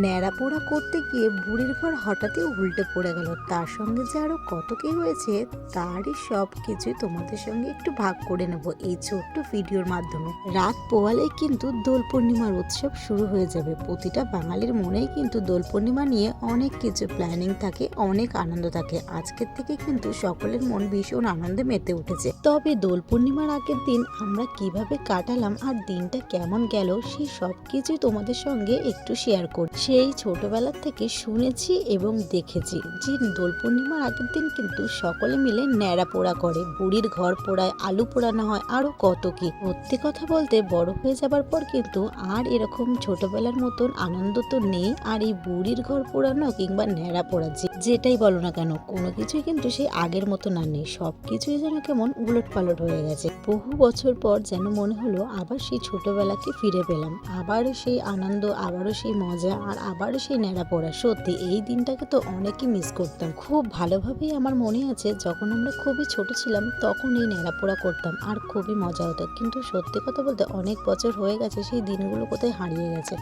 ন্যাড়া পোড়া করতে গিয়ে বুড়ির ঘর হঠাৎই উল্টে পড়ে গেল। তার সঙ্গে যে আরো কত কি হয়েছে তারই সব কিছুই তোমাদের সঙ্গে একটু ভাগ করে নেব এই ছোট্ট ভিডিওর মাধ্যমে। রাত পোয়ালেই কিন্তু দোল পূর্ণিমার উৎসব শুরু হয়ে যাবে। প্রতিটা বাঙালির মনেই কিন্তু দোল পূর্ণিমা নিয়ে অনেক কিছু প্ল্যানিং থাকে, অনেক আনন্দ থাকে। আজকের থেকে কিন্তু সকলের মন ভীষণ আনন্দে মেতে উঠেছে। তবে দোল পূর্ণিমার আগের দিন আমরা কিভাবে কাটালাম আর দিনটা কেমন গেল সেই সব কিছুই তোমাদের সঙ্গে একটু শেয়ার করি। সেই ছোটবেলা থেকে শুনেছি এবং দেখেছি যে দোল পূর্ণিমার আগের দিন কিন্তু সকলে মিলে ন্যাড়া পোড়া করে, বুড়ির ঘর পোড়ায়, আলু পোড়ানো হয়, আরো কত কি। সত্যি কথা বলতে বড় হয়ে যাবার পর কিন্তু আর এরকম ছোটবেলার মতন আনন্দ তো নেই। আর এই বুড়ির ঘর পোড়ানো কিংবা ন্যাড়া পোড়া যেটাই বলো না কেন, কোনো কিছুই কিন্তু সেই আগের মতো না নেই। সবকিছুই যেন কেমন উলট পালট হয়ে গেছে। বহু বছর পর যেন মনে হলো আবার সেই ছোটবেলাকে ফিরে পেলাম, আবারও সেই আনন্দ, আবারও সেই মজা, আর আবারও সেই ন্যাড়া পোড়া। সত্যি এই দিনটাকে তো অনেকই মিস করতাম। খুব ভালোভাবেই আমার মনে আছে যখন আমরা খুবই ছোট ছিলাম তখন এই ন্যাড়া পোড়া করতাম আর খুবই মজা হতো। কিন্তু সত্যি কথা বলতে অনেক বছর হয়ে গেছে, সেই দিনগুলো কোথায় হারিয়ে গেছে।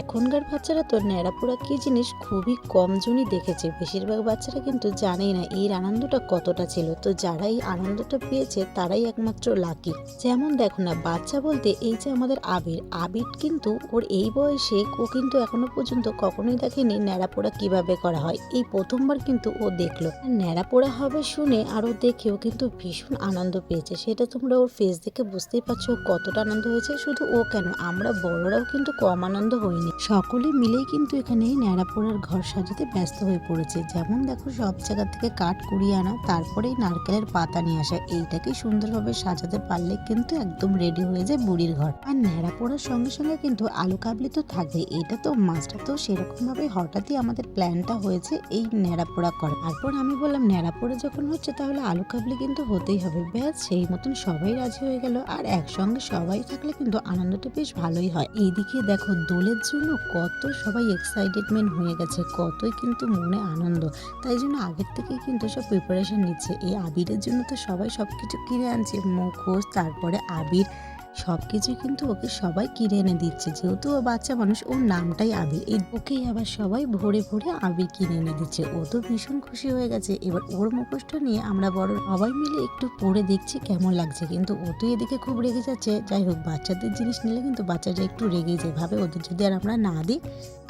এখনকার বাচ্চারা তো ন্যাড়া পোড়া কি জিনিস খুবই কম জনই দেখেছে। বেশিরভাগ বাচ্চারা কিন্তু জানেই না এর আনন্দটা কতটা ছিল। তো যারা এই আনন্দটা পেয়েছে তারাই একমাত্র লাকি। যেমন দেখো না, বাচ্চা বলতে এই যে আমাদের আবির, আবির কিন্তু ওর এই বয়সে ও কিন্তু এখনো পর্যন্ত কখনোই দেখেনি ন্যাড়া পোড়া কিভাবে করা হয়। এই প্রথমবার কিন্তু ও দেখলো। ন্যাড়া পোড়া হবে শুনে আর ও দেখেও কিন্তু ভীষণ আনন্দ পেয়েছে। সেটা তোমরা ওর ফেস দেখে বুঝতেই পারছো কতটা আনন্দ হয়েছে। শুধু ও কেন, আমরা বড়রাও কিন্তু কম আনন্দ হইনি। সকলে মিলেই কিন্তু এখানে ন্যাড়া পোড়ার ঘর সাজাতে ব্যস্ত হয়ে পড়েছে। যেমন দেখো, সব জায়গা থেকে কাঠ কুড়িয়ে আনা, তারপরেই নারকেলের পাতা নিয়ে আসা। এইটাকে সুন্দরভাবে সাজাতে পারলে কিন্তু একদম রেডি হয়ে যায় বুড়ির ঘর। আর ন্যাড়া পোড়ার সঙ্গে সঙ্গে কিন্তু আলু কাবলি তো থাকবে, এটা তো মাছটা। তো সেরকম ভাবে হঠাৎই আমাদের প্ল্যানটা হয়েছে এই ন্যাড়া পোড়া করা। তারপর আমি বললাম ন্যাড়া পোড়া যখন হচ্ছে তাহলে আলু কাবলি কিন্তু হতেই হবে। ব্যাস সেই মতন সবাই রাজি হয়ে গেল। আর একসঙ্গে সবাই থাকলে কিন্তু আনন্দটা বেশ ভালোই হয়। এইদিকে দেখো, দোলের জন্য কত সবাই এক্সাইটেডমেন্ট হয়ে গেছে, কতই কিন্তু মনে আনন্দ। তাই জন্য আগের থেকেই কিন্তু সব প্রিপারেশন নিচ্ছে। এই আবিরের জন্য তো সবাই সবকিছু কিনে আনছে, মুখোশ, তারপরে আবির, সবকিছু কিন্তু ওকে সবাই কিনে এনে দিচ্ছে। যেহেতু ও বাচ্চা মানুষ, ওর নামটাই আবির, এই ওকেই আবার সবাই ভরে ভরে আবির কিনে এনে দিচ্ছে। ও তো ভীষণ খুশি হয়ে গেছে। এবার ওর মুখোশটা নিয়ে আমরা বড় সবাই মিলে একটু পরে দেখছি কেমন লাগছে। কিন্তু ও তো এদিকে খুব রেগে যাচ্ছে। যাই হোক, বাচ্চাদের জিনিস নিলে কিন্তু বাচ্চারা একটু রেগে যায়, ভাবে ওদের যদি আর আমরা না দিই।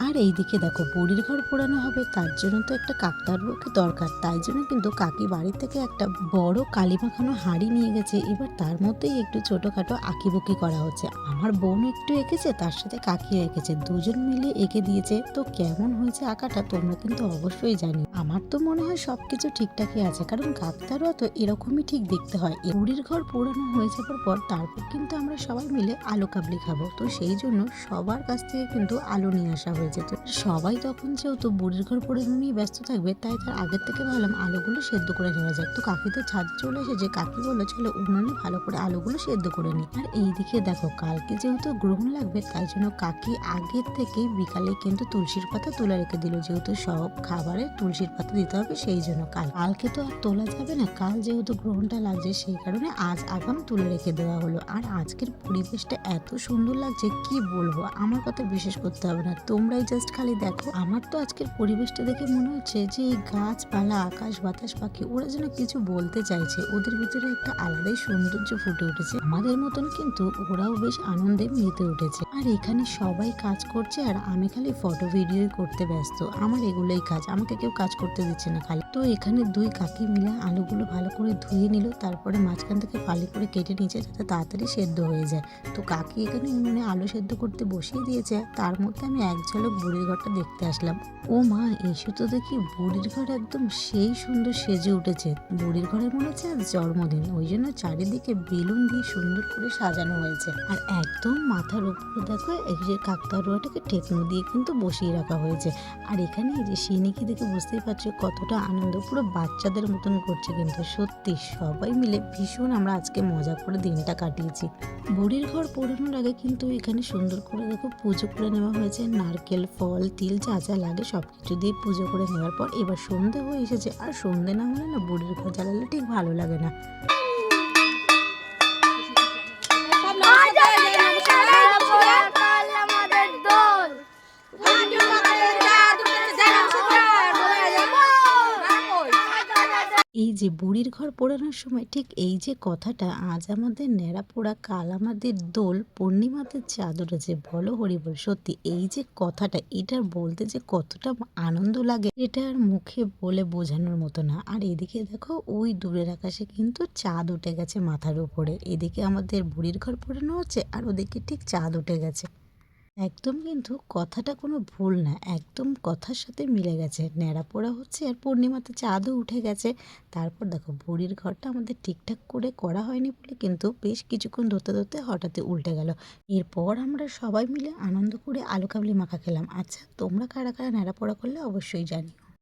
আর এইদিকে দেখো, বুড়ির ঘর পোড়ানো হবে, তার জন্য তো একটা কাকতাড়ুয়াকে দরকার। তাই জন্য কিন্তু কাকি বাড়ি থেকে একটা বড় কালি মাখানো হাঁড়ি নিয়ে গেছে। এবার তার মধ্যেই একটু ছোটখাটো আঁকিবুকি করা হচ্ছে। আমার বোন একটু এঁকেছে, তার সাথে কাকিও এঁকেছে, দুজন মিলে এঁকে দিয়েছে। তো কেমন হয়েছে আঁকাটা তোমরা কিন্তু অবশ্যই জানি। আমার তো মনে হয় সবকিছু ঠিকঠাকই আছে, কারণ কাকতাড়ুয়া তো এরকমই ঠিক দেখতে হয়। বুড়ির ঘর পোড়ানো হয়ে যাবার পর তারপর কিন্তু আমরা সবাই মিলে আলু কাবলি খাবো। তো সেই জন্য সবার কাছ থেকে কিন্তু আলু নিয়ে আসা হয়েছে। তো সবাই তখন যেহেতু বুড়ির ঘর পোড়ানো নিয়ে ব্যস্ত থাকবে, তাই তার আগের থেকে ভাবলাম আলুগুলো সেদ্ধ করে নেওয়া যায়। তো কাকি তো ছাদে চলে এসেছে, কাকি বললো চলো উনুনে ভালো করে আলুগুলো সেদ্ধ করে নি। আর এইদিকে দেখো, কালকে যেহেতু গ্রহণ লাগবে তাই জন্য কাকি আগের থেকে বিকালে কিন্তু তুলসীর পাতা তুলে রেখে দিল। যেহেতু সব খাবারে তুলসীর পাতা দিতে হবে, সেই জন্য কালকে তো আর তোলা যাবে না। কাল যেহেতু গ্রহণটা লাগছে সেই কারণে আজ আগাম তুলে রেখে দেওয়া হলো। আর আজকের পরিবেশটা এত সুন্দর লাগছে কি বলবো, আমার কথা বিশেষ করতে হবে না, তোমরাই জাস্ট খালি দেখো। আমার তো আজকের পরিবেশটা দেখে মনে হচ্ছে যে এই গাছপালা, আকাশ, বাতাস, পাখি, ওরা যেন কিছু বলতে চাইছে। ওদের ভিতরে একটা আলাদাই সৌন্দর্য ফুটে উঠেছে। আমাদের মতন কিন্তু ওরাও বেশ আনন্দে মেতে উঠেছে। আর এখানে সবাই কাজ করছে আর আমি খালি ফটো ভিডিও করতে ব্যস্ত। আমার এগুলোই কাজ, আমাকে কেউ কাজ করতে দিচ্ছে না খালি। তো এখানে দুই কাকি মিলে আলুগুলো ভালো করে ধুয়ে নিল, তারপরে মাঝখান থেকে ফালি করে কেটে নিয়েছে যাতে তাড়াতাড়ি সেদ্ধ হয়ে যায়। তো কাকি এখানে উনুনে আলু সেদ্ধ করতে বসিয়ে দিয়েছে। তার মধ্যে আমি এক ঝলক বুড়ির ঘরটা দেখতে আসলাম। ও মা, এসে তো দেখি বুড়ির ঘর একদম সেই সুন্দর সেজে উঠেছে। বুড়ির ঘরে মনে হচ্ছে আজ জন্মদিন, ওই জন্য চারিদিকে বেলুন দিয়ে সুন্দর করে সাজানো হয়েছে। আর একদম মাথার উপরে দেখো এই যে কাকতাড়ুয়াটাকে টেকনো দিয়ে কিন্তু বসিয়ে রাখা হয়েছে। আর এখানে এই যে সিনিকি দেখে বুঝতেই পারছো কতটা আনন্দ, পুরো বাচ্চাদের মতন করছে। কিন্তু সত্যি সবাই মিলে ভীষণ আমরা আজকে মজা করে দিনটা কাটিয়েছি। বুড়ির ঘর পোড়ানোর আগে কিন্তু এখানে সুন্দর করে দেখো পুজো করে নেওয়া হয়েছে। নারকেল, ফল, তিল যা যা লাগে সবকিছু দিয়ে পুজো করে নেওয়ার পর এবার সন্ধে হয়ে এসেছে। আর সন্ধে না হলে না বুড়ির ঘর জ্বালালে ঠিক ভালো লাগে না। এই যে বুড়ির ঘর পোড়ানোর সময় ঠিক এই যে কথাটা, আজ আমাদের ন্যাড়া পোড়া, কাল আমাদের দোল, পূর্ণিমাতে চাঁদ উঠেছে, বলো হরিবল। সত্যি এই যে কথাটা, এটা বলতে যে কতটা আনন্দ লাগে এটা আর মুখে বলে বোঝানোর মতো না। আর এদিকে দেখো ওই দূরের আকাশে কিন্তু চাঁদ উঠে গেছে মাথার উপরে। এদিকে আমাদের বুড়ির ঘর পোড়ানো হচ্ছে আর ওদিকে ঠিক চাঁদ উঠে গেছে। একদম কিন্তু কথাটা কোনো ভুল না, একদম কথার সাথে মিলে গেছে। ন্যাড়া পোড়া হচ্ছে আর পূর্ণিমাতে চাঁদও উঠে গেছে। তারপর দেখো বুড়ির ঘরটা আমাদের ঠিকঠাক করে করা হয়নি বলে কিন্তু বেশ কিছুক্ষণ ধরতে ধরতে হঠাৎই উল্টে গেল। এরপর আমরা সবাই মিলে আনন্দ করে আলু কাবলি মাখা খেলাম। আচ্ছা তোমরা কারা কারা ন্যাড়া পোড়া করলে অবশ্যই জানি।